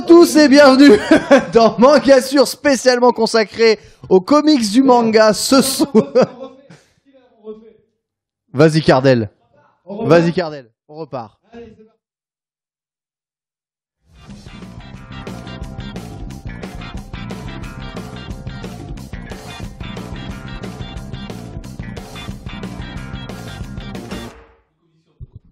tous et bienvenue dans Manga Sur, spécialement consacré aux comics du manga ce soir. Vas-y Cardel. Vas-y Cardel, on repart.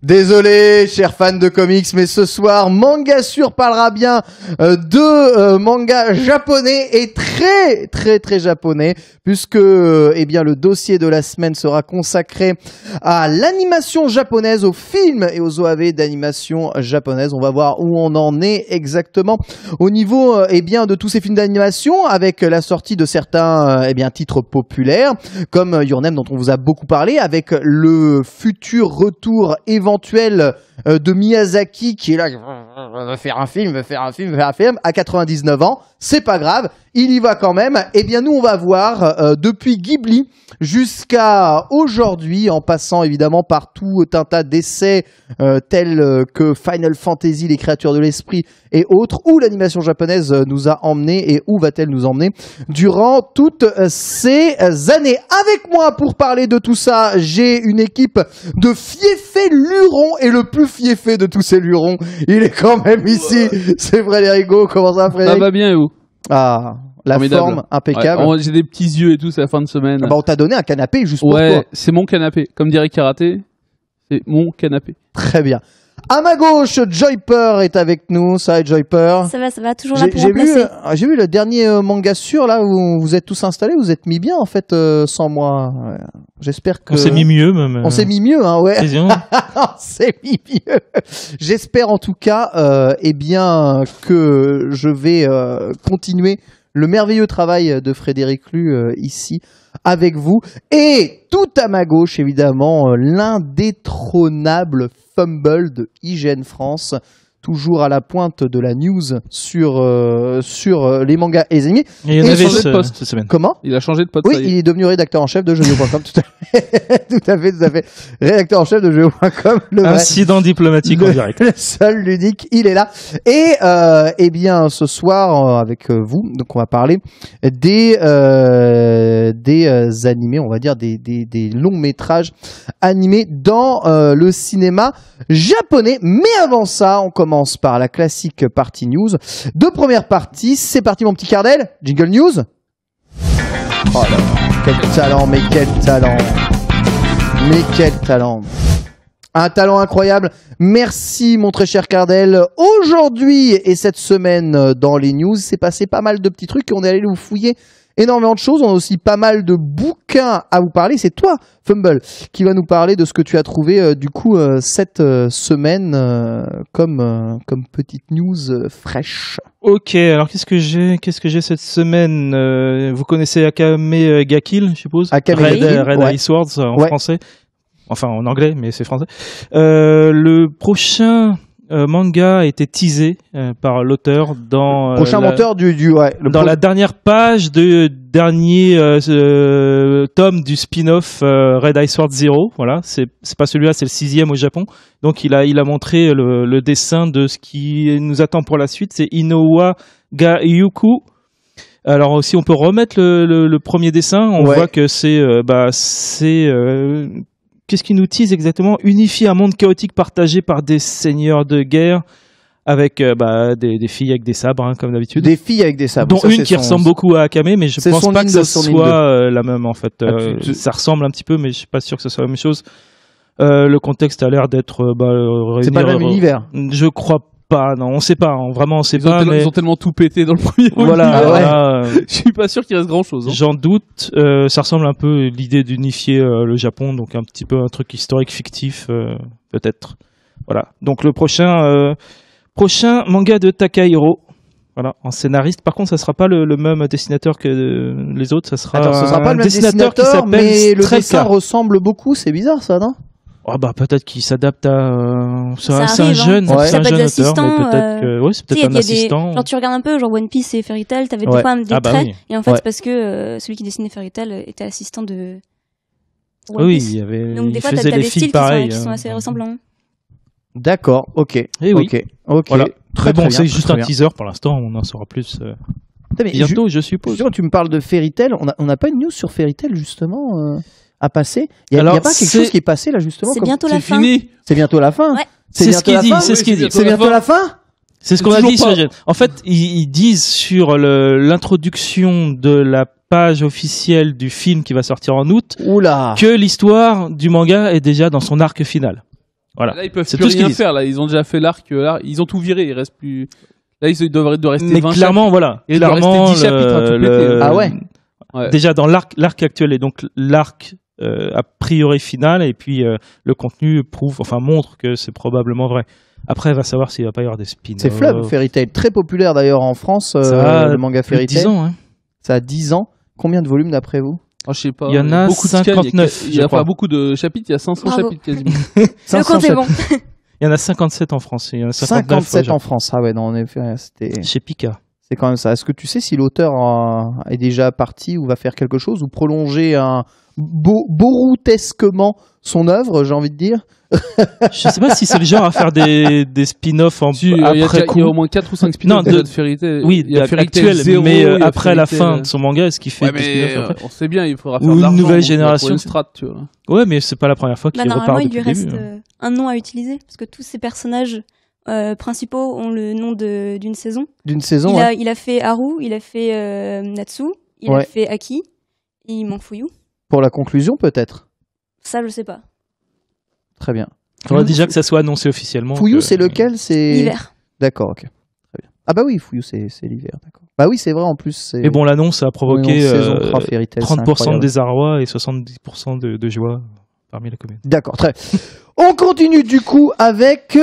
Désolé, chers fans de comics, mais ce soir, Manga Sur parlera bien de manga japonais et très japonais, puisque eh bien le dossier de la semaine sera consacré à l'animation japonaise, aux films et aux OAV d'animation japonaise. On va voir où on en est exactement au niveau eh bien de tous ces films d'animation, avec la sortie de certains eh bien titres populaires, comme Your Name dont on vous a beaucoup parlé, avec le futur retour éventuel de Miyazaki qui est là, veut faire un film, à 99 ans, c'est pas grave, il y va quand même. Eh bien nous on va voir depuis Ghibli jusqu'à aujourd'hui, en passant évidemment par tout un tas d'essais tels que Final Fantasy, les créatures de l'esprit et autres, où l'animation japonaise nous a emmenés et où va-t-elle nous emmener durant toutes ces années. Avec moi pour parler de tout ça, j'ai une équipe de fiefés lurons, et le plus fiefé de tous ces lurons, il est quand même ici, c'est Frédéric Go. Comment ça Frédéric? Ça va bien et vous? Ah, la formidable. Forme impeccable. Ouais, j'ai des petits yeux et tout, c'est la fin de semaine. Ah bah on t'a donné un canapé juste pour toi. Ouais, c'est mon canapé. Comme dirait Karaté, c'est mon canapé. Très bien. À ma gauche, Joyper est avec nous. Ça va, Joyper? Ça va, toujours là pour remplacer. J'ai vu le dernier Manga Sur, là, où vous êtes tous installés. Vous êtes mis bien, en fait, sans moi. Ouais. J'espère que... On s'est mis mieux, même. On s'est mis mieux, hein, ouais. On s'est mis mieux. J'espère, en tout cas, eh bien, que je vais continuer le merveilleux travail de Frédéric Lu ici avec vous. Et tout à ma gauche, évidemment, l'indétrônable Fumble de IGN France, toujours à la pointe de la news sur les mangas et les animés. Et il y en avait changé de poste cette semaine. Comment? Il a changé de poste. Oui, il est devenu rédacteur en chef de jeuxvideo.com. Tout à fait. Rédacteur en chef de jeuxvideo.com. Incident diplomatique en direct. Le seul, l'unique, il est là. Et eh bien, ce soir, avec vous, donc on va parler des animés, on va dire des longs métrages animés dans le cinéma japonais. Mais avant ça, on commence par la classique partie news. Deux premières parties. C'est parti, mon petit Cardel. Jingle news. Oh là là, quel talent, mais quel talent. Mais quel talent. Un talent incroyable. Merci, mon très cher Cardel. Aujourd'hui et cette semaine, dans les news, c'est passé pas mal de petits trucs et on est allé vous fouiller énormément de choses. On a aussi pas mal de bouquins à vous parler. C'est toi, Fumble, qui va nous parler de ce que tu as trouvé du coup cette semaine comme petite news fraîche. Ok, alors qu'est-ce que j'ai cette semaine? Vous connaissez Akame ga Kill, je suppose? Akame Red Ice Swords en français. Enfin en anglais, mais c'est français. Le prochain manga a été teasé par l'auteur dans la dernière page du dernier tome du spin-off Red Ice Sword Zero. Voilà, c'est pas celui-là, c'est le 6e au Japon. Donc il a montré le dessin de ce qui nous attend pour la suite. C'est Inoue ga Yuku. Alors aussi, on peut remettre le premier dessin. On voit que c'est qu'est-ce qui nous tease exactement? Unifier un monde chaotique partagé par des seigneurs de guerre avec des filles avec des sabres, hein, comme d'habitude. Des filles avec des sabres. Dont une qui ressemble beaucoup à Akame, mais je pense pas que ça soit la même en fait. Ça ressemble un petit peu, mais je suis pas sûr que ce soit la même chose. Le contexte a l'air d'être... c'est pas le même univers. Je crois pas, non, on sait pas, hein, vraiment on sait pas. Ils ont tellement tout pété dans le premier Voilà, je suis pas sûr qu'il reste grand chose. Hein. J'en doute, ça ressemble un peu à l'idée d'unifier le Japon, donc un petit peu un truc historique fictif, peut-être. Voilà, donc le prochain manga de Takahiro, voilà, en scénariste. Par contre, ça sera pas le même dessinateur que les autres, ça sera pas le même dessinateur qui s'appelle mais le dessin ressemble beaucoup, c'est bizarre ça, non? Oh peut-être qu'il s'adapte à c'est un jeune auteur, mais peut-être c'est peut-être un assistant. Genre tu regardes un peu genre One Piece et Fairy Tail, t'avais des points, des traits et en fait c'est parce que celui qui dessinait Fairy Tail était assistant de One Piece. Donc des fois t'as des styles qui sont assez ressemblants. D'accord, ok. Et ok. Voilà. Très bon, c'est juste un teaser pour l'instant, on en saura plus bientôt, je suppose. Tu me parles de Fairy Tail, on n'a pas une news sur Fairy Tail justement à passer. Il n'y a pas quelque chose qui est passé là justement. C'est bientôt la fin. C'est bientôt la fin. Ouais. C'est ce qu'il dit. C'est ce qu'il dit. C'est bientôt la fin. C'est ce qu'on a dit sur Gen. En fait, ils disent sur l'introduction de la page officielle du film qui va sortir en août que l'histoire du manga est déjà dans son arc final. Voilà. Là, ils peuvent plus rien faire. Là, ils ont déjà fait l'arc. Ils ont tout viré. Il reste plus. Là, ils doivent rester 20 chapitres. Clairement, voilà. Il doit rester 10 chapitres à tout péter. Ah ouais. Déjà dans l'arc actuel et donc l'arc a priori final et puis le contenu montre que c'est probablement vrai. Après, il va savoir s'il va pas y avoir des spin-offs. C'est Fleuve Fairy Tail, très populaire d'ailleurs en France, le manga Fairy Tail. 10 ans, hein. Ça a 10 ans. Combien de volumes d'après vous? Je sais pas. Il y en a beaucoup 59. Il y a pas beaucoup de chapitres, il y a 500 chapitres quasiment. Le compte est bon. Il y en a 57 en France. Il y en a 57 en France. Ah ouais, non, en effet, c'était. Chez Pika. C'est quand même ça. Est-ce que tu sais si l'auteur est déjà parti ou va faire quelque chose ou prolonger borutesquement son œuvre, j'ai envie de dire? Je sais pas si c'est le genre à faire des spin-offs après coup. Il y a au moins 4 ou 5 spin-offs de Fairy Tail. Oui, il y a actuel, mais après la fin de son manga, est-ce qu'il fait des spin-offs après? On sait bien, il faudra faire ou de l'argent. Une nouvelle génération. Une strat, tu vois. Ouais, mais c'est pas la première fois qu'il repart normalement, depuis il lui reste un nom à utiliser parce que tous ces personnages principaux ont le nom d'une saison. D'une saison. Il a fait Haru, il a fait Natsu, il a fait Aki, et il manque Fuyu. Pour la conclusion, peut-être. Ça, je sais pas. Très bien. Il faudrait déjà que ça soit annoncé officiellement. Fuyu, c'est lequel? C'est l'hiver. D'accord, ok. Très bien. Ah bah oui, Fuyu, c'est l'hiver, d'accord. Bah oui, c'est vrai, en plus. Et bon, l'annonce a provoqué saison 3, Fairy Tail, 30% de désarroi et 70% de joie parmi la communauté. D'accord, très bien. On continue du coup avec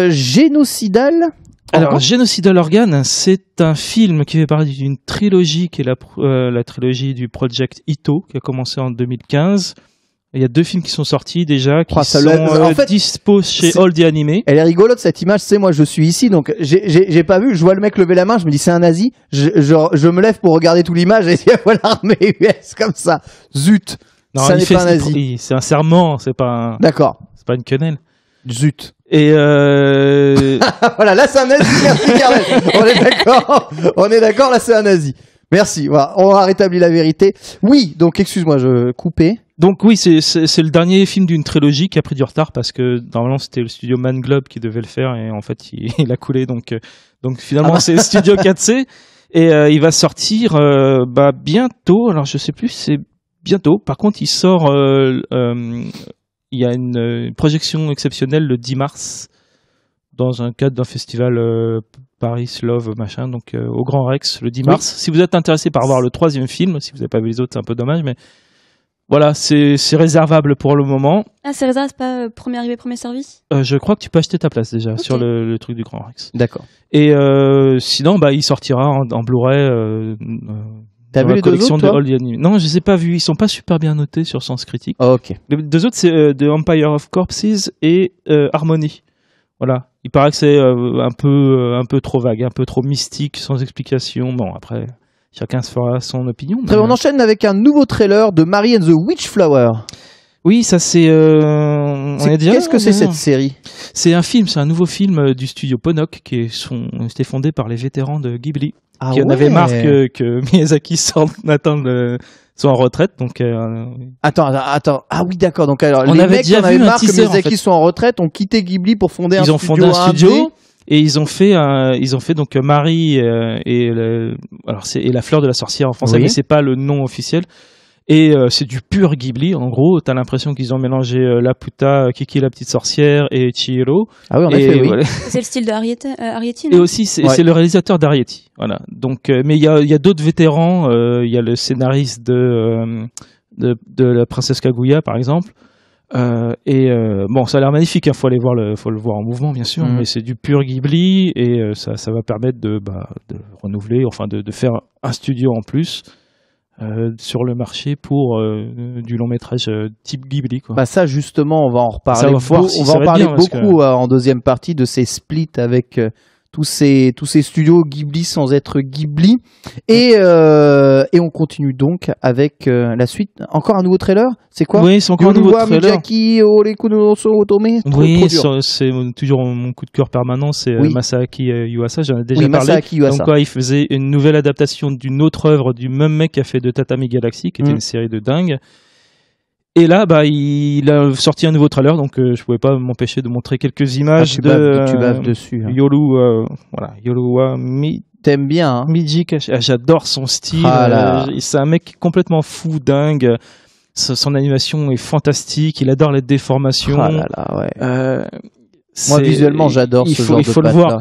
Génocidal. Alors, Génocidal Organ, c'est un film qui fait partie d'une trilogie qui est la trilogie du Project Ito, qui a commencé en 2015. Il y a 2 films qui sont sortis déjà, qui sont dispo chez All the Anime. Elle est rigolote cette image, c'est moi je suis ici, donc j'ai pas vu, je vois le mec lever la main, je me dis c'est un nazi, je me lève pour regarder toute l'image et il voit l'armée US comme ça. Zut, non, ça n'est pas un nazi. C'est un serment, c'est pas une quenelle. Zut. Et voilà, là c'est un nazi, merci Carmel. On est d'accord, là c'est un nazi. Merci, voilà, on a rétabli la vérité. Oui, donc excuse-moi, je coupais. Donc oui, c'est le dernier film d'une trilogie qui a pris du retard parce que normalement c'était le studio Man Globe qui devait le faire et en fait il a coulé donc finalement c'est le studio 4C et il va sortir bientôt. Alors je sais plus, c'est bientôt. Par contre, il sort il y a une projection exceptionnelle le 10 mars dans un cadre d'un festival Paris Love machin, donc au Grand Rex le 10 mars. Si vous êtes intéressé par voir le 3e film, si vous n'avez pas vu les autres, c'est un peu dommage, mais voilà, c'est réservable pour le moment. Ah, c'est réservé, c'est pas premier arrivé, premier service? Je crois que tu peux acheter ta place déjà sur le truc du Grand Rex. D'accord. Et sinon, il sortira en Blu-ray. T'as vu les collection 2 autres, de Non, je les ai pas vus. Ils sont pas super bien notés sur Sens Critique. Oh, ok. Les 2 autres, c'est The Empire of Corpses et Harmony. Voilà. Il paraît que c'est un peu trop vague, un peu trop mystique, sans explication. Bon, après, chacun se fera son opinion. Très bien, on enchaîne avec un nouveau trailer de Mary and the Witchflower. Oui, ça c'est. Qu'est-ce que c'est cette série? C'est un film, c'est un nouveau film du studio Ponok c'était fondé par les vétérans de Ghibli. Qui en avaient marre que Miyazaki soit en retraite. Donc, Attends. Ah oui, d'accord. Donc alors, les mecs qui en avaient marre que Miyazaki soit en retraite ont quitté Ghibli pour fonder un studio. Ils ont fondé un studio et ils ont fait donc Marie et la fleur de la sorcière en français, mais c'est pas le nom officiel. Et c'est du pur Ghibli, en gros. T'as l'impression qu'ils ont mélangé Laputa, Kiki la petite sorcière et Chihiro. Ah oui, en effet, oui. Voilà. C'est le style de Arrietty, et aussi, c'est le réalisateur d'Arietti. Voilà. Donc, mais il y a d'autres vétérans. Il y a le scénariste de la princesse Kaguya, par exemple. Bon, ça a l'air magnifique. Faut le voir en mouvement, bien sûr. Mais c'est du pur Ghibli et ça va permettre de renouveler, enfin de faire un studio en plus. Sur le marché pour du long métrage type Ghibli, quoi. Ça justement on va en reparler. On va en parler beaucoup en deuxième partie de ces splits avec tous ces studios Ghibli sans être Ghibli. Et on continue donc avec la suite. Encore un nouveau trailer? C'est quoi? Oui, c'est encore un nouveau trailer. Miyazaki, Otome. Oui, c'est toujours mon coup de cœur permanent, c'est Masaaki Yuasa, j'en ai déjà parlé. Masaaki Yuasa. Donc il faisait une nouvelle adaptation d'une autre œuvre du même mec qui a fait de Tatami Galaxy, qui était une série de dingue. Et là, il a sorti un nouveau trailer, donc je pouvais pas m'empêcher de montrer quelques images tu baves dessus. Hein. Yoluwa T'aimes bien, hein? Miji, j'adore son style. C'est un mec complètement fou, dingue. Son animation est fantastique. Il adore les déformations. Moi, visuellement, j'adore ce genre de patte-là. Il faut le voir.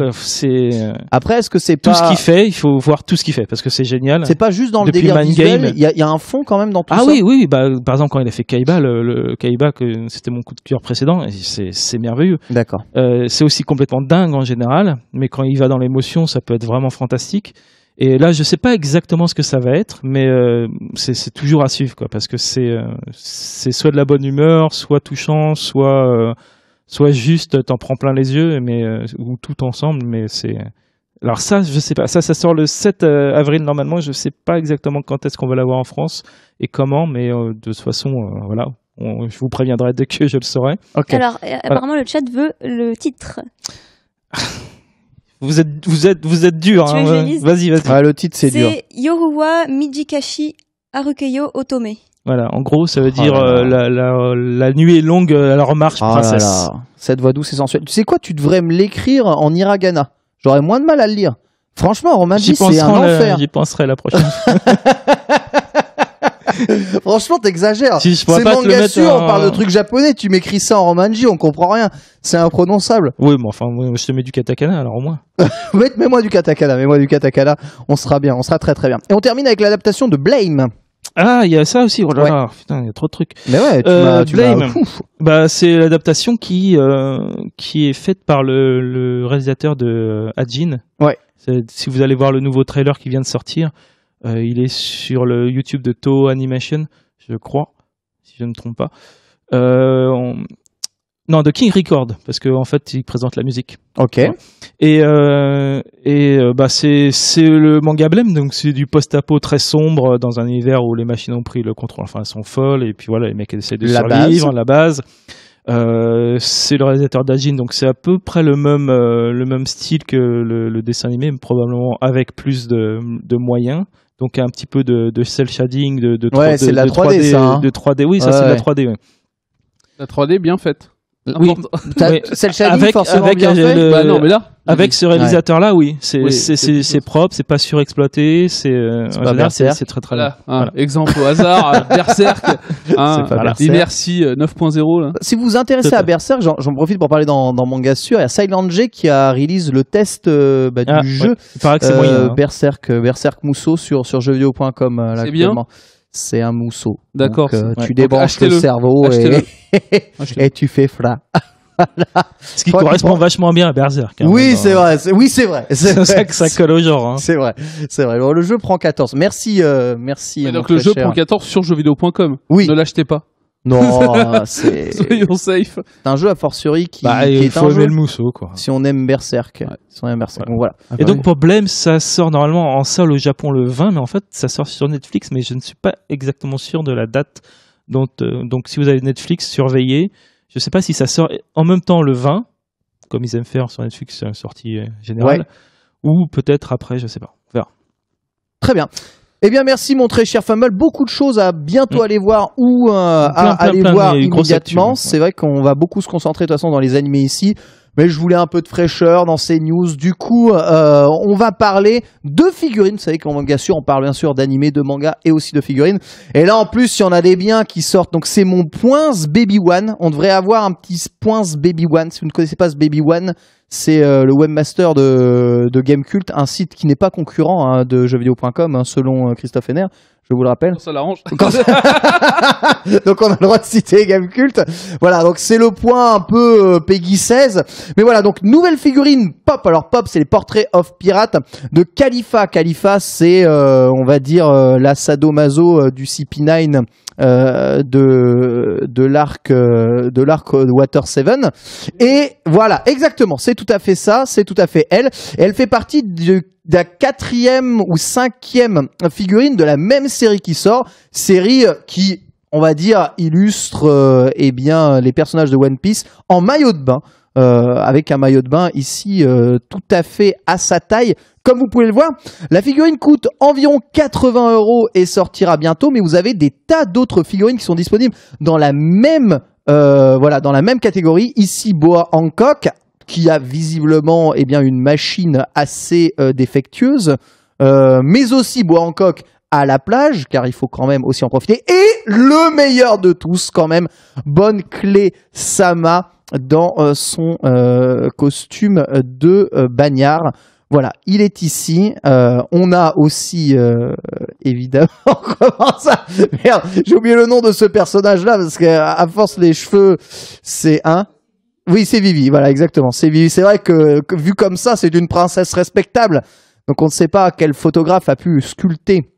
Après, est-ce que c'est pas... Tout ce qu'il fait, il faut voir tout ce qu'il fait, parce que c'est génial. C'est pas juste dans le délire visuel, il y a un fond quand même dans tout ça. Oui, par exemple, quand il a fait Kaiba, le Kaiba, c'était mon coup de cœur précédent, et c'est merveilleux. D'accord. C'est aussi complètement dingue en général, mais quand il va dans l'émotion, ça peut être vraiment fantastique. Et là, je sais pas exactement ce que ça va être, mais c'est toujours à suivre, quoi, parce que c'est soit de la bonne humeur, soit touchant, soit juste t'en prends plein les yeux, ou tout ensemble, mais c'est... Alors ça, je sais pas, ça sort le 7 avril normalement, je sais pas exactement quand est-ce qu'on va l'avoir en France et comment, mais de toute façon, voilà, je vous préviendrai dès que je le saurai. Okay. Alors, apparemment, le chat veut le titre. Vous êtes dur, hein. Vas-y. Ouais, le titre, c'est dur. C'est Yoruwa Mijikashi Harukeyo Otome. Voilà, en gros, ça veut dire la nuit est longue, alors marche, princesse. Cette voix douce et sensuelle. Tu sais quoi, tu devrais me l'écrire en hiragana. J'aurais moins de mal à le lire. Franchement, Romanji, c'est un enfer. J'y penserai la prochaine fois. Franchement, t'exagères. Si c'est Mangassu, on parle de trucs japonais. Tu m'écris ça en romanji, on comprend rien. C'est imprononçable. Oui, mais enfin, je te mets du katakana, alors au moins. Mets-moi du katakana. On sera bien, on sera très très bien. Et on termine avec l'adaptation de Blame. Ah, il y a ça aussi. Oh là là, putain, il y a trop de trucs. Mais ouais, tu m'as... c'est l'adaptation qui est faite par le réalisateur de Hajin. Ouais. Si vous allez voir le nouveau trailer qui vient de sortir, il est sur le YouTube de Toho Animation, je crois, si je ne me trompe pas. Non, de King Record, parce qu'en fait, il présente la musique. Ok. Ouais. Et c'est le manga Blame, donc c'est du post-apo très sombre dans un univers où les machines ont pris le contrôle. Enfin, elles sont folles, et puis voilà, les mecs essaient de survivre, la base. C'est le réalisateur d'Ajin, donc c'est à peu près le même style que le dessin animé, mais probablement avec plus de moyens. Donc un petit peu de cel shading, c'est de la 3D, ça. Hein. De 3D, oui, ça c'est de la 3D. Ouais. La 3D bien faite. Oui, cel shading forcément bien fait. Non, mais là, avec ce réalisateur-là, oui, c'est propre, c'est pas surexploité, c'est très très bien. Voilà. Exemple au hasard, Berserk, Inertie 9.0 là. Si vous vous intéressez à Berserk, j'en profite pour parler dans Mangassu, il y a Silent J qui a release le test du jeu. Il paraît que c'est moyen. Berserk Mousseau sur jeuxvideo.com c'est bien. C'est un mousseau. D'accord. Donc, tu débranches le cerveau et tu fais fla. Voilà. Ce qui correspond vachement bien à Berserk. Hein, oui, c'est vrai. C'est ça que ça colle au genre. Hein. C'est vrai. Bon, le jeu prend 14. Merci. Donc le jeu prend 14 sur jeuxvideo.com. Oui. Ne l'achetez pas. Non, c'est. Soyons safe. C'est un jeu a fortiori qui est un jeu. Le mousseau, quoi. Si on aime Berserk. Donc, voilà. Et donc pour Blame, ça sort normalement en salle au Japon le 20, mais en fait ça sort sur Netflix, mais je ne suis pas exactement sûr de la date. Donc si vous avez Netflix, surveillez. Je ne sais pas si ça sort en même temps le 20, comme ils aiment faire sur Netflix, c'est une sortie générale, ou peut-être après, je ne sais pas. On verra. Très bien. Eh bien, merci mon très cher Fumble. Beaucoup de choses à bientôt aller voir ou aller voir immédiatement. C'est vrai qu'on va beaucoup se concentrer de toute façon dans les animés ici. Mais je voulais un peu de fraîcheur dans ces news. Du coup, on va parler de figurines. Vous savez qu'en Mangassu, on parle bien sûr d'animés, de manga et aussi de figurines. Et là, en plus, il y en a des biens qui sortent. Donc, c'est mon Points Baby One. On devrait avoir un petit Points Baby One. Si vous ne connaissez pas ce Baby One, c'est le webmaster de Gamecult, un site qui n'est pas concurrent de jeuxvideo.com, selon Christophe Henner. Je vous le rappelle. Ça l'arrange. Donc on a le droit de citer Gamecult. Voilà, donc c'est le point un peu Peggy 16. Mais voilà, donc nouvelle figurine Pop. Alors Pop, c'est les portraits of Pirates de Khalifa. Khalifa, c'est on va dire la sadomaso du CP9 l'arc Water 7. Et voilà, exactement, c'est tout à fait ça, c'est tout à fait elle. Et elle fait partie de la 4e ou 5e figurine de la même série qui sort, série qui, on va dire, illustre les personnages de One Piece en maillot de bain. Avec un maillot de bain ici tout à fait à sa taille. Comme vous pouvez le voir, la figurine coûte environ 80 € et sortira bientôt, mais vous avez des tas d'autres figurines qui sont disponibles dans la même catégorie. Ici, Boa Hancock, qui a visiblement une machine assez défectueuse, mais aussi Boa Hancock à la plage, car il faut quand même aussi en profiter. Et le meilleur de tous, quand même, Bon Clé Sama, dans son costume de bagnard. Voilà, il est ici. On a aussi, évidemment, comment ça ? Merde, j'ai oublié le nom de ce personnage-là, parce qu'à force, les cheveux, c'est un... Oui, c'est Vivi, voilà, exactement. C'est Vivi. C'est vrai que vu comme ça, c'est une princesse respectable. Donc on ne sait pas quel photographe a pu sculpter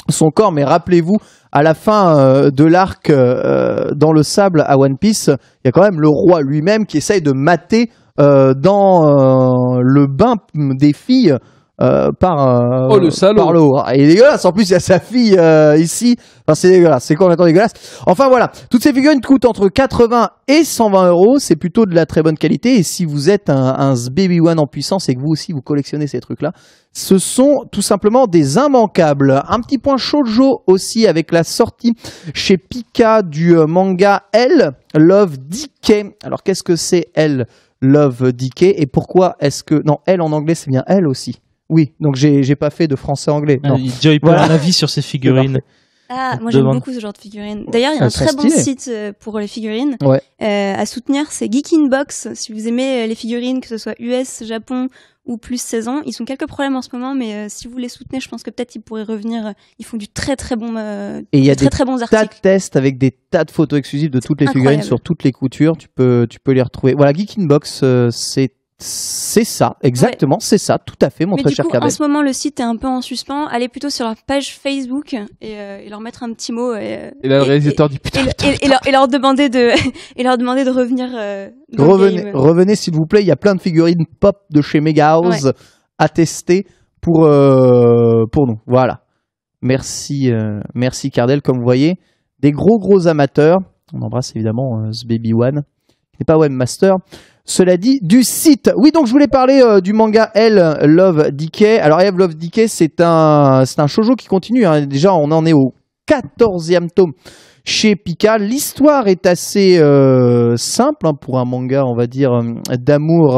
son corps, mais rappelez-vous, à la fin de l'arc dans le sable à One Piece, il y a quand même le roi lui-même qui essaye de mater dans le bain des filles par le salaud. Par le haut. Il est dégueulasse. En plus, il y a sa fille ici. Enfin, c'est dégueulasse. C'est complètement dégueulasse. Enfin voilà, toutes ces figurines coûtent entre 80 et 120 €. C'est plutôt de la très bonne qualité. Et si vous êtes un Baby One en puissance et que vous aussi vous collectionnez ces trucs-là, ce sont tout simplement des immanquables. Un petit point shoujo aussi avec la sortie chez Pika du manga L Love Decay. Alors qu'est-ce que c'est L Love Decay et pourquoi est-ce que... Non, L en anglais c'est bien L aussi. Oui, donc j'ai pas fait de français-anglais. Joy peut avoir un avis sur ces figurines. Ah, moi j'aime beaucoup ce genre de figurines. D'ailleurs, il y a un très bon site pour les figurines à soutenir, c'est Geek in Box. Si vous aimez les figurines, que ce soit US, Japon ou plus 16 ans, ils ont quelques problèmes en ce moment, mais si vous les soutenez, je pense que peut-être ils pourraient revenir. Ils font du très très bon et il y a très bons articles. Tas de tests avec des tas de photos exclusives de toutes les figurines sur toutes les coutures. Tu peux les retrouver. Voilà, Geek in Box, c'est ça, exactement, c'est ça, tout à fait, mon très cher Cardel. En ce moment, le site est un peu en suspens. Allez plutôt sur leur page Facebook et leur mettre un petit mot. Et là, le réalisateur dit putain. Et leur demander de revenir. Revenez s'il vous plaît. Il y a plein de figurines pop de chez Mega House à tester pour nous. Voilà. Merci Cardel. Comme vous voyez, des gros amateurs. On embrasse évidemment ce Baby One, qui n'est pas Webmaster. Cela dit, du site. Oui, donc je voulais parler du manga L Love Decay. Alors, L Love Decay, c'est un shoujo qui continue. Hein. Déjà, on en est au 14e tome chez Pika. L'histoire est assez simple pour un manga, on va dire, d'amour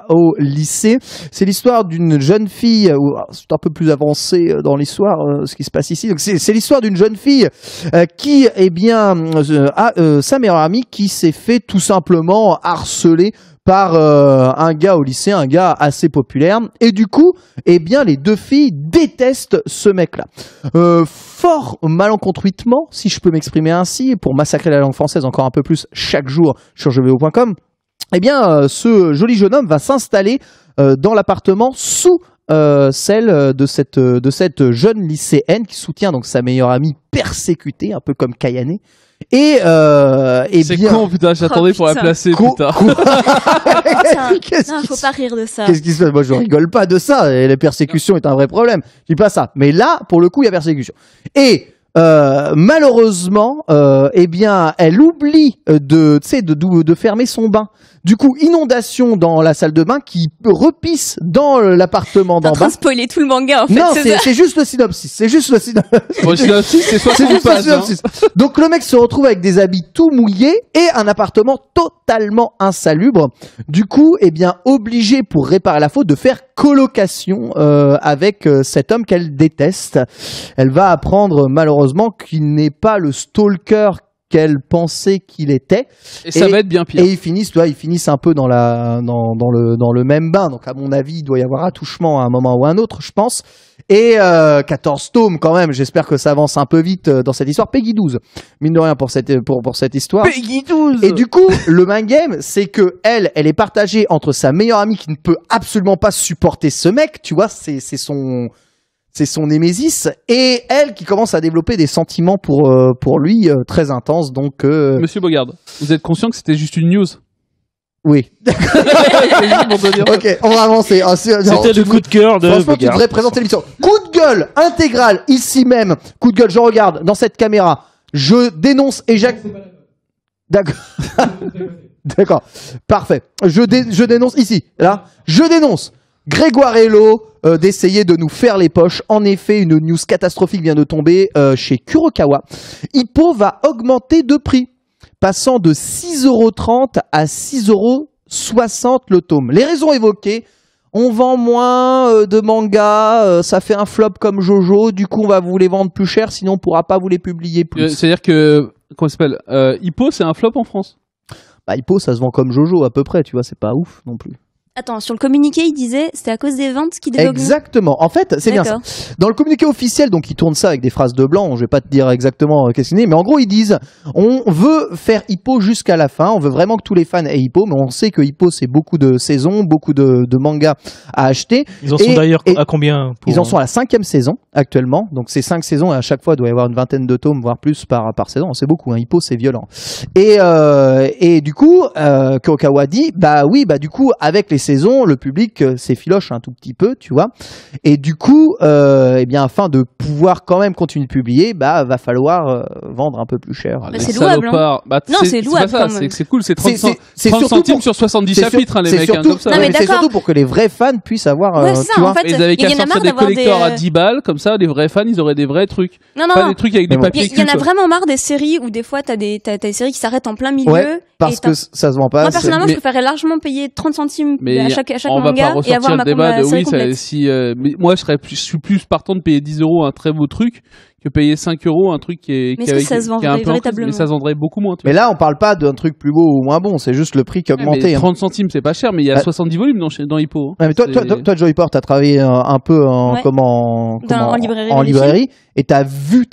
au lycée. C'est l'histoire d'une jeune fille, c'est un peu plus avancé dans l'histoire, ce qui se passe ici. Donc c'est l'histoire d'une jeune fille qui, a sa meilleure amie qui s'est fait tout simplement harceler par un gars au lycée, un gars assez populaire. Et du coup, les deux filles détestent ce mec-là. Fort malencontruitement, si je peux m'exprimer ainsi, pour massacrer la langue française encore un peu plus chaque jour sur jeuxvideo.com, ce joli jeune homme va s'installer dans l'appartement sous celle de cette jeune lycéenne qui soutient donc sa meilleure amie persécutée, un peu comme Kayane. C'est con, putain, j'attendais pour la placer, putain. Non, faut pas rire de ça. Qu'est-ce qui se passe ? Moi, je rigole pas de ça. Et la persécution est un vrai problème. Je dis pas ça. Mais là, pour le coup, il y a persécution. Et malheureusement, elle oublie de fermer son bain. Du coup, inondation dans la salle de bain qui repisse dans l'appartement d'en bas. T'es en train de spoiler tout le manga, en fait. Non, c'est juste le synopsis. C'est juste le synopsis. Bon, le synopsis, c'est 60 pages. Donc, le mec se retrouve avec des habits tout mouillés et un appartement totalement insalubre. Du coup, obligé pour réparer la faute de faire colocation avec cet homme qu'elle déteste. Elle va apprendre malheureusement qu'il n'est pas le stalker qu'elle pensait qu'il était. Et ça va être bien pire. Et ils finissent un peu dans le même bain. Donc à mon avis, il doit y avoir attouchement à un moment ou à un autre, je pense. Et 14 tomes quand même. J'espère que ça avance un peu vite dans cette histoire. Peggy 12, mine de rien pour cette histoire. Peggy 12. Et du coup, le main game, c'est que elle est partagée entre sa meilleure amie qui ne peut absolument pas supporter ce mec. Tu vois, c'est c'est son némésis, et elle qui commence à développer des sentiments pour lui très intenses. Donc, Monsieur Bogard, vous êtes conscient que c'était juste une news? Oui. Ok, on va avancer. C'était le coup de cœur de Franchement, Bogard. tu devrais présenter l'émission. Coup de gueule intégral, ici même. Coup de gueule, je regarde dans cette caméra. Je dénonce et D'accord. D'accord. Parfait. Je dénonce ici. Là. Je dénonce Grégoire Hello d'essayer de nous faire les poches. En effet, une news catastrophique vient de tomber chez Kurokawa. Hippo va augmenter de prix, passant de 6,30 € à 6,60 € le tome. Les raisons évoquées: on vend moins de mangas, ça fait un flop comme Jojo, du coup on va vous les vendre plus cher, sinon on pourra pas vous les publier plus. C'est-à-dire que, comment ça s'appelle, Hippo, c'est un flop en France? Bah, Hippo, ça se vend comme Jojo à peu près, tu vois, c'est pas ouf non plus. Attends, sur le communiqué, il disait c'était à cause des ventes qui devaient augmenter. Exactement. En fait, c'est bien ça. Dans le communiqué officiel, donc ils tournent ça avec des phrases de blanc. Je vais pas te dire exactement qu'est-ce qu'il est, mais en gros ils disent on veut faire Hippo jusqu'à la fin. On veut vraiment que tous les fans aient Hippo, mais on sait que Hippo c'est beaucoup de saisons, beaucoup de mangas à acheter. Ils en sont d'ailleurs à combien Ils en sont à la 5e saison actuellement. Donc c'est 5 saisons et à chaque fois il doit y avoir une vingtaine de tomes, voire plus par saison. C'est beaucoup. Hippo c'est violent. Et du coup, Kurokawa dit bah oui, bah du coup avec les saisons, le public s'effiloche un tout petit peu, tu vois. Et du coup, eh bien, afin de pouvoir quand même continuer de publier, bah, va falloir vendre un peu plus cher. Bah, c'est louable. Hein. Bah, non, c'est louable. C'est cool, c'est 30 centimes sur 70 c'est chapitres, hein, les mecs. Surtout, comme ça. Non, mais c'est surtout pour que les vrais fans puissent avoir. Ouais, ça, tu vois. en fait, ils avaient qu'à sortir des collecteurs à 10 balles, comme ça, les vrais fans, ils auraient des vrais trucs. Non, pas des trucs avec des papiers. Il y en a vraiment marre des séries où des fois t'as des séries qui s'arrêtent en plein milieu. Ouais, parce que ça se vend pas. Moi, personnellement, je préférerais largement payer 30 centimes à chaque on manga va pas et avoir ma série complète. Mais moi, je suis plus partant de payer 10 € un très beau truc que payer 5 € un truc qui est. Mais est-ce que ça se vendrait véritablement? Mais ça se vendrait beaucoup moins. Mais là, on parle pas d'un truc plus beau ou moins bon, c'est juste le prix qui a augmenté. 30 centimes, c'est pas cher, mais il y a 70 volumes dans Hippo. Ouais, mais toi, Joey Port, t'as travaillé un peu en librairie, et t'as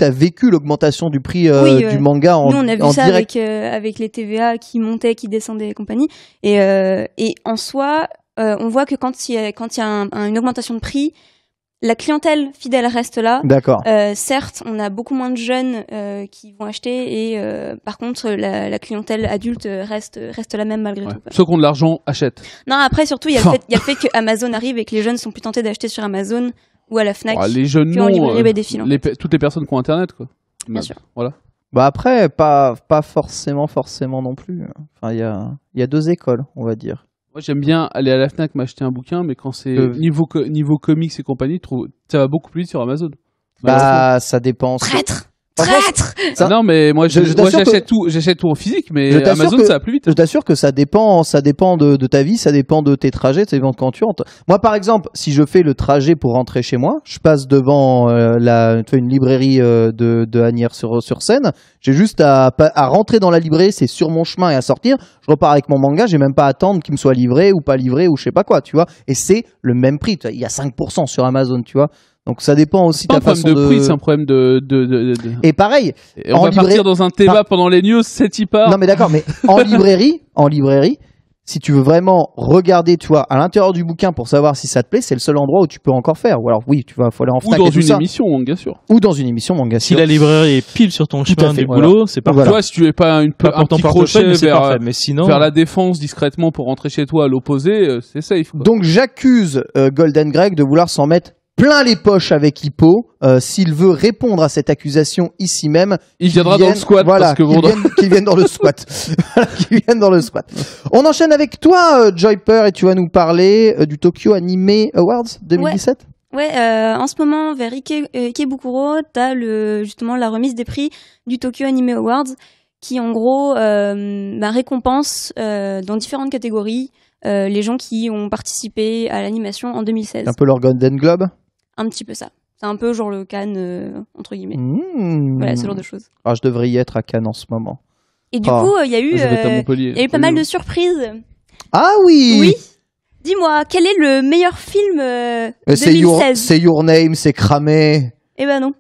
vécu l'augmentation du prix du manga en direct. Nous, on a vu ça avec les TVA qui montaient, qui descendaient et compagnie. Et en soi, on voit que quand il y a une augmentation de prix, la clientèle fidèle reste là. D'accord. Certes, on a beaucoup moins de jeunes qui vont acheter et par contre la clientèle adulte reste la même malgré tout. Ceux qui ont de l'argent achètent. Non, après surtout il y a le fait que Amazon arrive et que les jeunes sont plus tentés d'acheter sur Amazon ou à la Fnac. Les jeunes non. Toutes les personnes qui ont Internet quoi. Bien sûr. Voilà. Bah après pas forcément non plus. Enfin il y a deux écoles, on va dire. Moi, j'aime bien aller à la Fnac m'acheter un bouquin, mais quand c'est niveau comics et compagnie, ça va beaucoup plus vite sur Amazon. Bah, ça dépend. Traître. Non, mais moi, j'achète tout en physique, mais Amazon, ça va plus vite. Je t'assure que ça dépend de ta vie, ça dépend de tes trajets, ça dépend de quand tu rentres. Moi, par exemple, si je fais le trajet pour rentrer chez moi, je passe devant une librairie de Asnières-sur-Seine. J'ai juste à rentrer dans la librairie, c'est sur mon chemin et à sortir. Je repars avec mon manga, j'ai même pas à attendre qu'il me soit livré ou pas livré ou je sais pas quoi, tu vois. Et c'est le même prix. Il y a 5% sur Amazon, tu vois. Donc ça dépend aussi de ta façon de... C'est pas un problème de prix, c'est un problème de... Et pareil... Et on va partir dans un débat pendant les news, c'est y part. Non mais d'accord, mais en librairie, si tu veux vraiment regarder, tu vois, à l'intérieur du bouquin pour savoir si ça te plaît, c'est le seul endroit où tu peux encore faire. Ou alors oui, faut aller en Fnac et tout ça. Ou dans une émission, bien sûr. Ou dans une émission, manga sûr. Si la librairie est pile sur ton chemin du boulot, c'est parfait. Tu vois, si tu es pas un petit crochet mais sinon... vers la défense discrètement pour rentrer chez toi à l'opposé, c'est safe. Quoi. Donc j'accuse Golden Greg de vouloir s'en mettre plein les poches avec Hippo. S'il veut répondre à cette accusation ici même, il viendra dans le squat. Voilà, parce que qu'il vienne dans le squat. Qu'il vienne dans le squat. On enchaîne avec toi, Joyper, et tu vas nous parler du Tokyo Anime Awards 2017. Ouais, en ce moment, vers Ikebukuro, t'as justement la remise des prix du Tokyo Anime Awards, qui en gros récompense dans différentes catégories les gens qui ont participé à l'animation en 2016. Un peu leur Golden Globe. Un petit peu ça. C'est un peu genre le Cannes, entre guillemets. Voilà, ce genre de choses. Alors, je devrais y être à Cannes en ce moment. Et du coup, il y a eu pas mal de surprises. Ah oui. Oui. Dis-moi, quel est le meilleur film de 2016 C'est Your Name, c'est cramé. Eh ben non.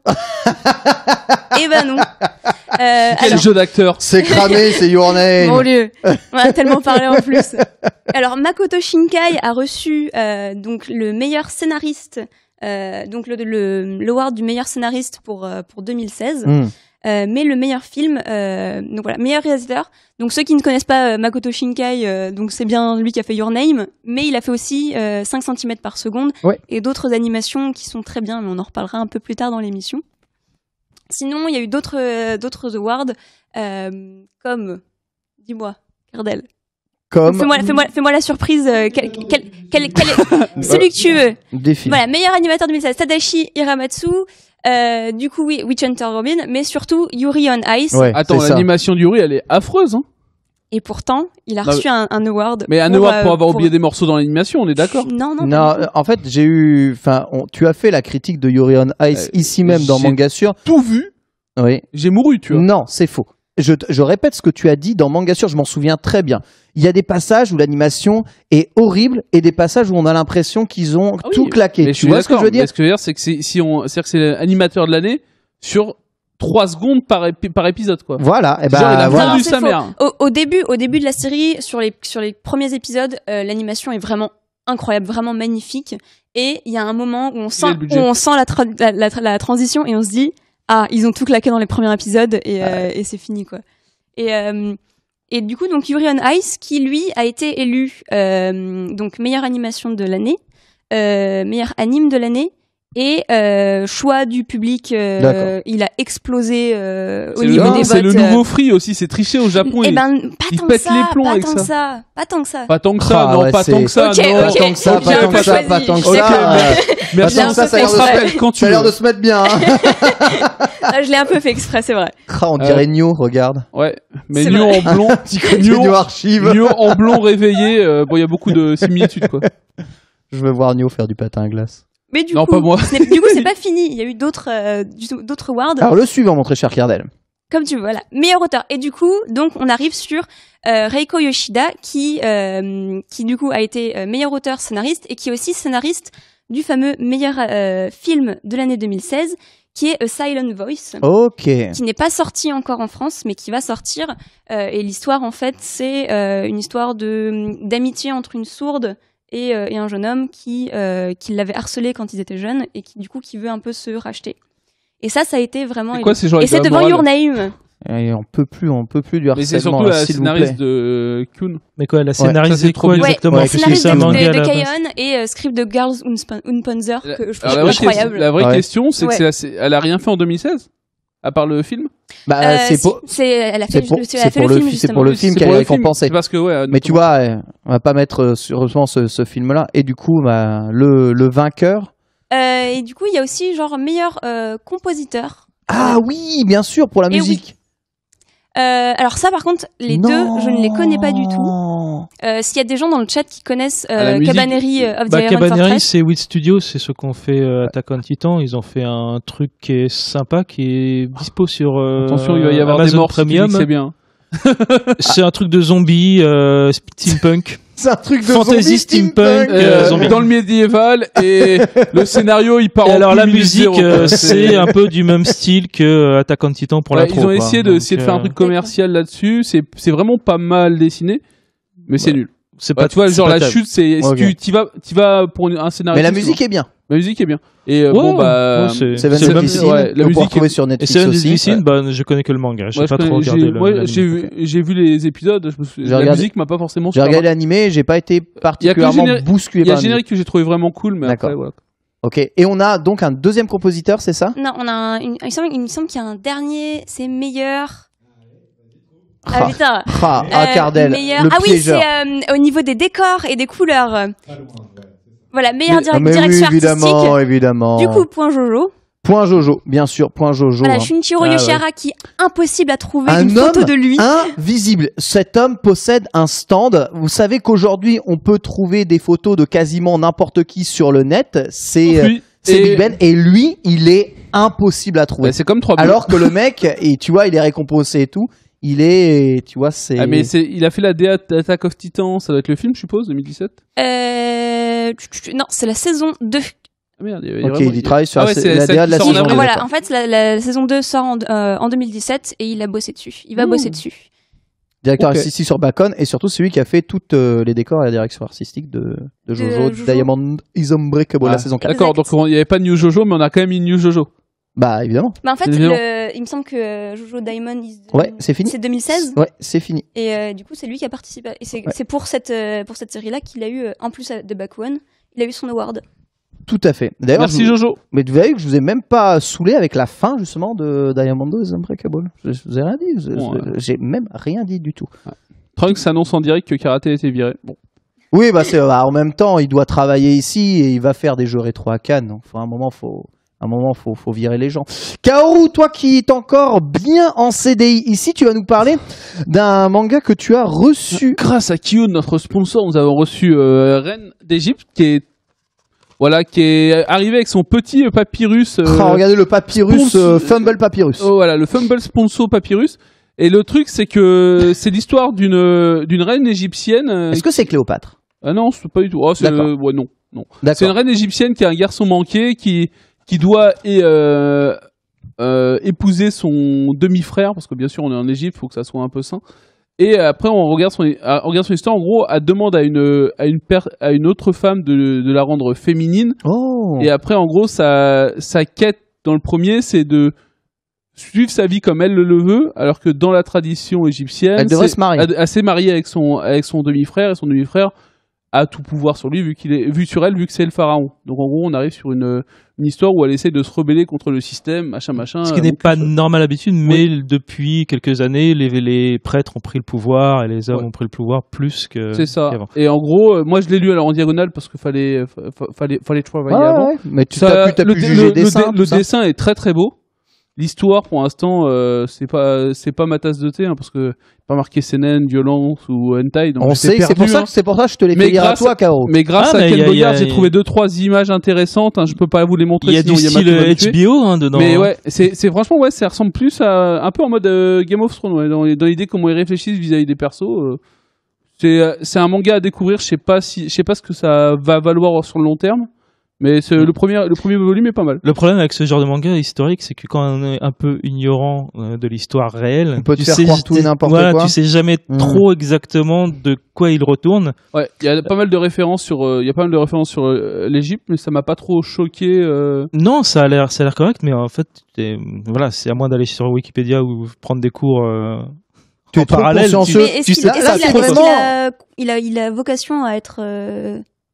Eh ben non. Quel jeu d'acteur. C'est cramé, c'est Your Name. Mon Dieu. On a tellement parlé en plus. Alors, Makoto Shinkai a reçu donc le meilleur scénariste donc le award du meilleur scénariste pour 2016. Mais le meilleur film, donc voilà, meilleur réalisateur. Donc ceux qui ne connaissent pas Makoto Shinkai, donc c'est bien lui qui a fait Your Name, mais il a fait aussi 5 cm par seconde et d'autres animations qui sont très bien, mais on en reparlera un peu plus tard dans l'émission. Sinon, il y a eu d'autres awards, comme, dis-moi, Cardel. Fais-moi la surprise. Quel est celui que tu veux. Défi. Voilà, meilleur animateur 2016, Tadashi Hiramatsu. Du coup, oui, Witch Hunter Robin, mais surtout Yuri on Ice. Ouais, attends, l'animation de Yuri, elle est affreuse, hein. Et pourtant, il a reçu un award. Mais un award pour avoir oublié des morceaux dans l'animation, on est d'accord? Non, en fait, tu as fait la critique de Yuri on Ice ici même dans Mangasure. Tout vu. Oui. J'ai mouru, tu vois. Non, c'est faux. Je répète ce que tu as dit dans Mangasure, je m'en souviens très bien. Il y a des passages où l'animation est horrible et des passages où on a l'impression qu'ils ont tout claqué. Mais tu vois ce que je veux dire? Mais ce que je veux dire, c'est que c'est l'animateur de l'année sur 3 secondes par épisode, quoi. Voilà, et il a vendu sa mère. Au début de la série, sur les premiers épisodes, l'animation est vraiment incroyable, vraiment magnifique. Et il y a un moment où on sent la transition et on se dit, ils ont tout claqué dans les premiers épisodes et c'est fini, quoi. Et du coup, donc Yuri on Ice, qui lui a été élu donc meilleure animation de l'année, meilleur anime de l'année. Et choix du public, il a explosé au niveau des votes. C'est le nouveau Free aussi, c'est triché au Japon. Ils pètent les plombs avec ça. Pas tant que ça. Pas tant que ça, non, pas tant que ça. Pas tant que ça, pas tant que ça. Merci, ça a l'air de se mettre bien. Je l'ai un peu fait exprès, c'est vrai. On dirait Nio, regarde. Ouais, mais Nio en blond. Nio en blond réveillé, il y a beaucoup de similitudes, quoi. Je veux voir Nio faire du patin à glace. Mais du coup, c'est pas fini. Il y a eu d'autres awards. Alors le suivant, mon très cher Cardel. Comme tu veux, voilà. Meilleur auteur. Et du coup, donc, on arrive sur Reiko Yoshida, qui du coup a été meilleur auteur scénariste et qui est aussi scénariste du fameux meilleur film de l'année 2016, qui est A Silent Voice. Ok. Qui n'est pas sorti encore en France, mais qui va sortir. Et l'histoire, en fait, c'est une histoire d'amitié entre une sourde et un jeune homme qui l'avait harcelé quand ils étaient jeunes et qui veut un peu se racheter. Et ça a été vraiment... Et c'est devant Your Name. Et on peut plus du harcèlement. Mais c'est surtout la scénariste de Kyun. Mais quoi, elle a scénarisé quoi exactement? Scénariste de Kayon et script de Girls Unpanzer que je trouve incroyable. La vraie question, c'est qu'elle a rien fait en 2016 à part le film. C'est pour le film qu'elle a récompensé. Parce que mais tu vois, on va pas mettre sérieusement ce film-là. Et du coup, le vainqueur. Et du coup, il y a aussi genre meilleur compositeur. Ah oui, bien sûr, pour la musique. Oui. Alors ça, par contre, les deux, je ne les connais pas du tout. S'il y a des gens dans le chat qui connaissent Cabaneri of the Iron Fortress. Cabaneri, c'est Wit Studios, c'est ceux qu'on fait Attack on Titan. Ils ont fait un truc qui est sympa, qui est dispo sur attention, il va y avoir Amazon des morts Premium. C'est bien. C'est un truc de zombie, steampunk. C'est un truc de fantasy steampunk, dans le médiéval, et le scénario il part en alors la musique c'est un peu du même style que Attack on Titan pour l'intro. Ils ont essayé de faire un truc commercial là-dessus, c'est vraiment pas mal dessiné, mais c'est nul. C'est pas, tu vois, genre la chute, c'est tu vas pour un scénario. Mais la musique est bien. La musique est bien. Et c'est le même style. La musique est trouvée sur Netflix aussi. Et je connais que le manga. J'ai pas trop regardé j'ai vu les épisodes. La musique m'a pas forcément. J'ai regardé l'animé, j'ai pas été particulièrement bousculé. Il y a le générique que j'ai trouvé vraiment cool, mais après, voilà. Ok. Et on a donc un deuxième compositeur, c'est ça? Non, on a il me semble qu'il y a un dernier, c'est meilleur. Putain. Cardel. Oui, c'est au niveau des décors et des couleurs. Voilà, meilleure direction artistique. Évidemment. Du coup, point Jojo. Point Jojo, bien sûr, point Jojo. Voilà, Shunichiro Yoshihara qui est impossible à trouver une photo de lui. Invisible. Cet homme possède un stand. Vous savez qu'aujourd'hui, on peut trouver des photos de quasiment n'importe qui sur le net. C'est Big Ben. Et lui, il est impossible à trouver. C'est comme 3 Alors que le mec, et tu vois, il est récompensé et tout. Il est, tu vois, c'est... mais il a fait la DA Attack of Titan, ça doit être le film, je suppose, 2017 Non, c'est la saison 2. Ah merde, il travaille sur la DA de la saison 2. Voilà, en fait, la saison 2 sort en 2017 et il a bossé dessus. Il va bosser dessus. Directeur artistique sur Bacon, et surtout celui qui a fait toutes les décors et la direction artistique de Jojo, Diamond is Unbreakable, la saison 4. D'accord, donc il n'y avait pas de New Jojo, mais on a quand même une New Jojo. Bah évidemment. Bah en fait, il me semble que Jojo Diamond c'est fini. C'est 2016. Ouais, c'est fini. Et du coup, c'est lui qui a participé. Et c'est pour cette série-là qu'il a eu, en plus de Bakuon, il a eu son award. Tout à fait. D'ailleurs, merci Jojo. Mais vous avez vu que je vous ai même pas saoulé avec la fin justement de Diamond is Unbreakable. Je vous ai rien dit. J'ai même rien dit du tout. Ouais. Trunks annonce en direct que Karaté a été viré. Bon. Oui, en même temps, il doit travailler ici et il va faire des jeux rétro à Cannes. Donc, à un moment, faut virer les gens. Kaoru, toi qui es encore bien en CDI ici, tu vas nous parler d'un manga que tu as reçu. Grâce à Kiyun, notre sponsor, nous avons reçu Reine d'Égypte qui est arrivé avec son petit papyrus. Regardez le papyrus, Fumble Papyrus. Voilà, le Fumble Sponsor Papyrus. Et le truc, c'est que c'est l'histoire d'une reine égyptienne. Est-ce que c'est Cléopâtre? Ah non, c'est pas du tout. Non. C'est une reine égyptienne qui a un garçon manqué qui doit épouser son demi-frère, parce que bien sûr on est en Égypte, il faut que ça soit un peu sain. Et après on regarde son histoire. En gros, elle demande à une autre femme de la rendre féminine. Oh. Et après, en gros, sa quête dans le premier, c'est de suivre sa vie comme elle le veut, alors que dans la tradition égyptienne, elle devrait se marier. Elle s'est mariée avec son demi-frère, et son demi-frère a tout pouvoir sur lui vu que c'est le pharaon. Donc en gros, on arrive sur une histoire où elle essaie de se rebeller contre le système, machin. Ce qui n'est pas normal d'habitude, mais depuis quelques années, les prêtres ont pris le pouvoir et les hommes ont pris le pouvoir plus que. C'est ça. Qu'avant. Et en gros, moi je l'ai lu alors en diagonale parce qu'il fallait travailler avant. Ouais. Mais t'as pu juger le dessin est très très beau. L'histoire, pour l'instant, c'est pas ma tasse de thé, hein, parce que pas marqué CNN, violence ou hentai. Donc on sait, c'est pour ça que je te l'ai fait lire à toi, K.O. Mais grâce à Ken Bogard, j'ai trouvé 2-3 images intéressantes. Hein, je peux pas vous les montrer. Il y a du style HBO dedans. Mais ouais, c'est franchement ça ressemble plus à un peu en mode Game of Thrones, ouais, dans l'idée comment ils réfléchissent vis-à-vis des persos. C'est un manga à découvrir. Je sais pas ce que ça va valoir sur le long terme. Mais le premier volume est pas mal. Le problème avec ce genre de manga historique, c'est que quand on est un peu ignorant de l'histoire réelle, on peut te faire croire tout et n'importe quoi. Tu sais jamais trop exactement de quoi il retourne. Ouais, il y a pas mal de références sur l'Égypte, mais ça m'a pas trop choqué. Non, ça a l'air correct, mais en fait, c'est à moins d'aller sur Wikipédia ou prendre des cours. Tu es trop consciencieux. Il a vocation à être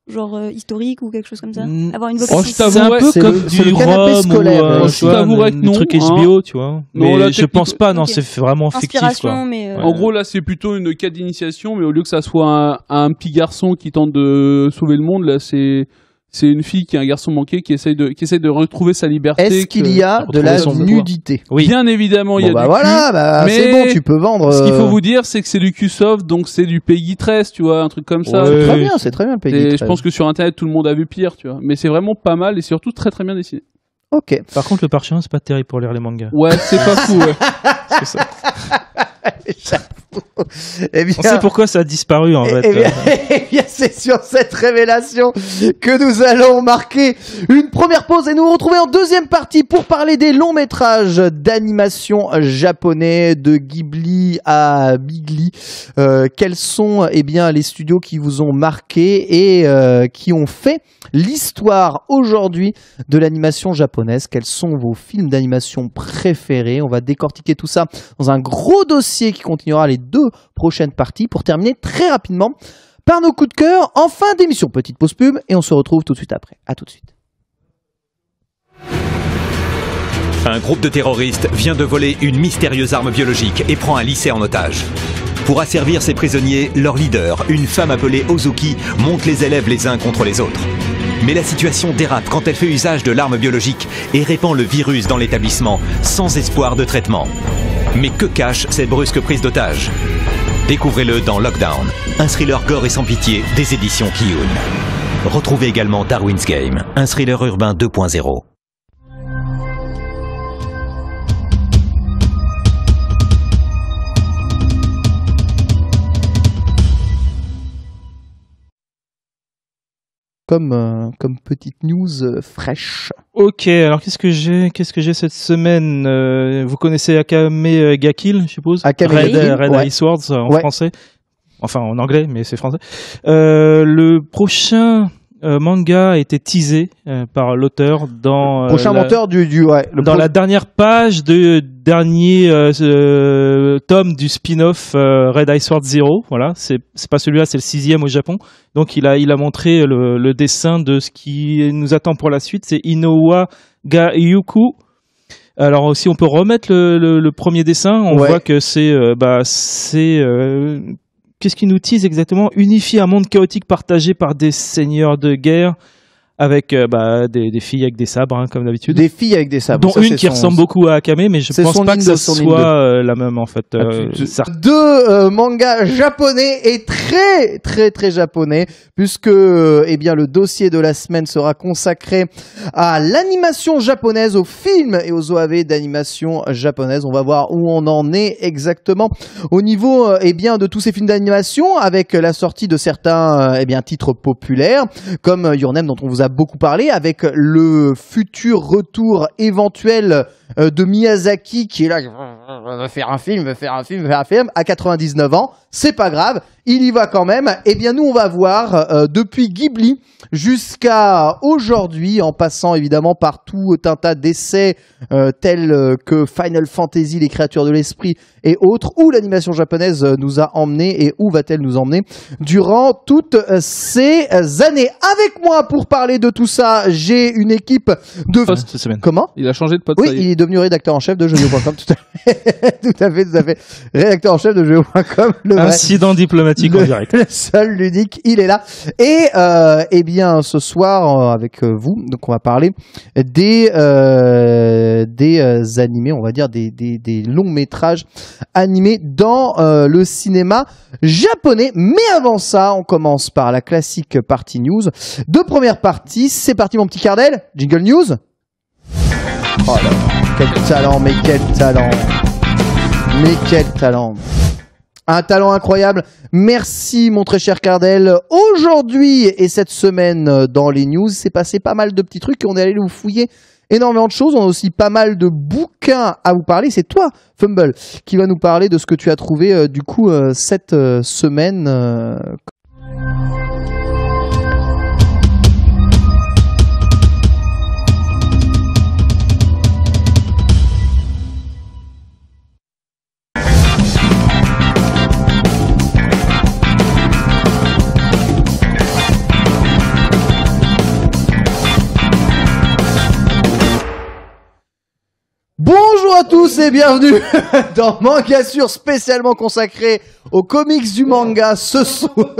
genre historique ou quelque chose comme ça, avoir une vocation. C'est un peu comme du canapé scolaire. Je t'avouerais que non. Un truc HBO, tu vois. Non, mais je pense pas. Non, c'est vraiment fictif, quoi. Mais en gros, là, c'est plutôt une quête d'initiation, mais au lieu que ça soit un petit garçon qui tente de sauver le monde, là, c'est une fille qui a un garçon manqué qui essaye de retrouver sa liberté. Est-ce qu'il y a de la nudité? Oui. Bien évidemment, il y a du cul. Mais c'est bon, tu peux vendre. Ce qu'il faut vous dire, c'est que c'est du Q-Soft, donc c'est du Peggy 13, tu vois, un truc comme ça. Ouais. C'est très bien le Peggy 13. Je pense que sur Internet, tout le monde a vu pire, tu vois. Mais c'est vraiment pas mal et surtout très très bien dessiné. Ok. Par contre, le parchemin, c'est pas terrible pour lire les mangas. Ouais, c'est pas fou, ouais. C'est ça. On sait pourquoi ça a disparu en fait. Eh bien, c'est sur cette révélation que nous allons marquer une première pause et nous retrouver en deuxième partie pour parler des longs métrages d'animation japonais de Ghibli à Bigli. Quels sont les studios qui vous ont marqué et qui ont fait l'histoire aujourd'hui de l'animation japonaise? Quels sont vos films d'animation préférés? On va décortiquer tout ça dans un gros dossier qui continuera les 2 prochaines parties pour terminer très rapidement par nos coups de cœur en fin d'émission. Petite pause pub et on se retrouve tout de suite après. À tout de suite. Un groupe de terroristes vient de voler une mystérieuse arme biologique et prend un lycée en otage. Pour asservir ses prisonniers, leur leader, une femme appelée Ozuki, monte les élèves les uns contre les autres. Mais la situation dérape quand elle fait usage de l'arme biologique et répand le virus dans l'établissement, sans espoir de traitement. Mais que cache cette brusque prise d'otage? Découvrez-le dans Lockdown, un thriller gore et sans pitié des éditions Kiyun. Retrouvez également Darwin's Game, un thriller urbain 2.0. comme petite news fraîche. Ok, alors qu'est-ce que j'ai cette semaine? Vous connaissez Akame ga Kill, je suppose? Akame Red Ice Swords en français. Enfin, en anglais, mais c'est français. Le prochain manga a été teasé par l'auteur dans la dernière page du dernier tome du spin-off Red Ice Sword Zero. Voilà, c'est pas celui-là, c'est le 6e au Japon. Donc il a montré le dessin de ce qui nous attend pour la suite. C'est Inoue ga Yuku. Alors aussi, on peut remettre le premier dessin. On voit que c'est qu'est-ce qui nous tease exactement? Unifier un monde chaotique partagé par des seigneurs de guerre avec des filles avec des sabres, hein, comme d'habitude. Des filles avec des sabres. Dont une qui ressemble beaucoup à Akame, mais je pense pas que ça soit la même en fait. Deux mangas japonais et très très très japonais, puisque le dossier de la semaine sera consacré à l'animation japonaise, aux films et aux OAV d'animation japonaise. On va voir où on en est exactement au niveau de tous ces films d'animation, avec la sortie de certains titres populaires comme Your Name, dont on vous a beaucoup parlé, avec le futur retour éventuel de Miyazaki qui est là, veut faire un film à 99 ans, c'est pas grave, il y va quand même. Nous on va voir depuis Ghibli jusqu'à aujourd'hui, en passant évidemment par tout un tas d'essais tels que Final Fantasy, les créatures de l'esprit et autres, où l'animation japonaise nous a emmenés et où va-t-elle nous emmener durant toutes ces années. Avec moi pour parler de tout ça, j'ai une équipe de... Cette semaine. Comment? Il a changé de pote. Oui, il est devenu rédacteur en chef de jeuxvideo.com. Tout à fait. Rédacteur en chef de jeuxvideo.com. Incident diplomatique en direct. Le seul, l'unique, il est là. Et ce soir avec vous, donc on va parler des animés, on va dire des longs métrages animés dans le cinéma japonais. Mais avant ça, on commence par la classique partie news. Deux premières parties, c'est parti mon petit Cardel. Jingle news. Oh là là, quel talent, mais quel talent. Mais quel talent. Un talent incroyable. Merci mon très cher Cardel. Aujourd'hui et cette semaine dans les news, c'est passé pas mal de petits trucs et on est allé vous fouiller énormément de choses. On a aussi pas mal de bouquins à vous parler. C'est toi, Fumble, qui va nous parler de ce que tu as trouvé cette semaine. Bonjour à tous et bienvenue dans Mangasur, spécialement consacré aux comics du manga ce soir.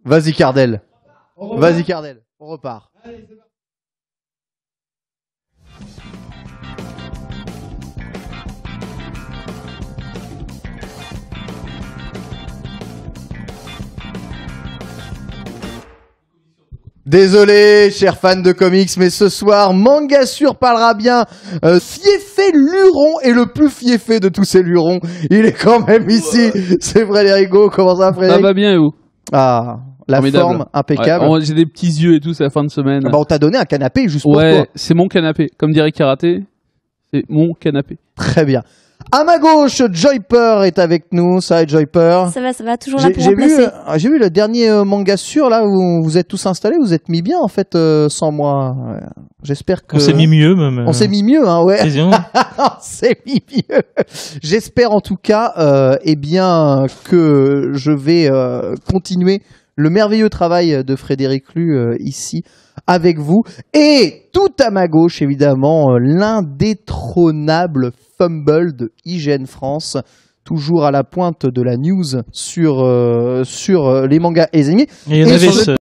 Vas-y Cardel. Vas-y Cardel, on repart. Désolé, chers fans de comics, mais ce soir, Mangasur parlera bien Fiefé Luron, et le plus fiefé de tous ces lurons, il est quand même ici. C'est Frédérico. Comment ça, Frédéric? Ça va bien et vous? Ah, la formidable. Forme impeccable. Ouais, j'ai des petits yeux et tout, c'est la fin de semaine. On t'a donné un canapé juste pour toi. Ouais, c'est mon canapé. Comme dirait Karaté, c'est mon canapé. Très bien. À ma gauche, Joyper est avec nous. Ça va, Joyper? Ça va, toujours là pour remplacer. J'ai vu le dernier Mangasur là où vous êtes tous installés. Vous êtes mis bien en fait sans moi. J'espère que... On s'est mis mieux même. On s'est mis mieux, hein, ouais. On s'est mis mieux. J'espère en tout cas que je vais continuer le merveilleux travail de Frédéric Lu ici avec vous. Et tout à ma gauche, évidemment, l'indétrônable Fumble de IGN France, toujours à la pointe de la news sur les mangas et les animés. Et il y en avait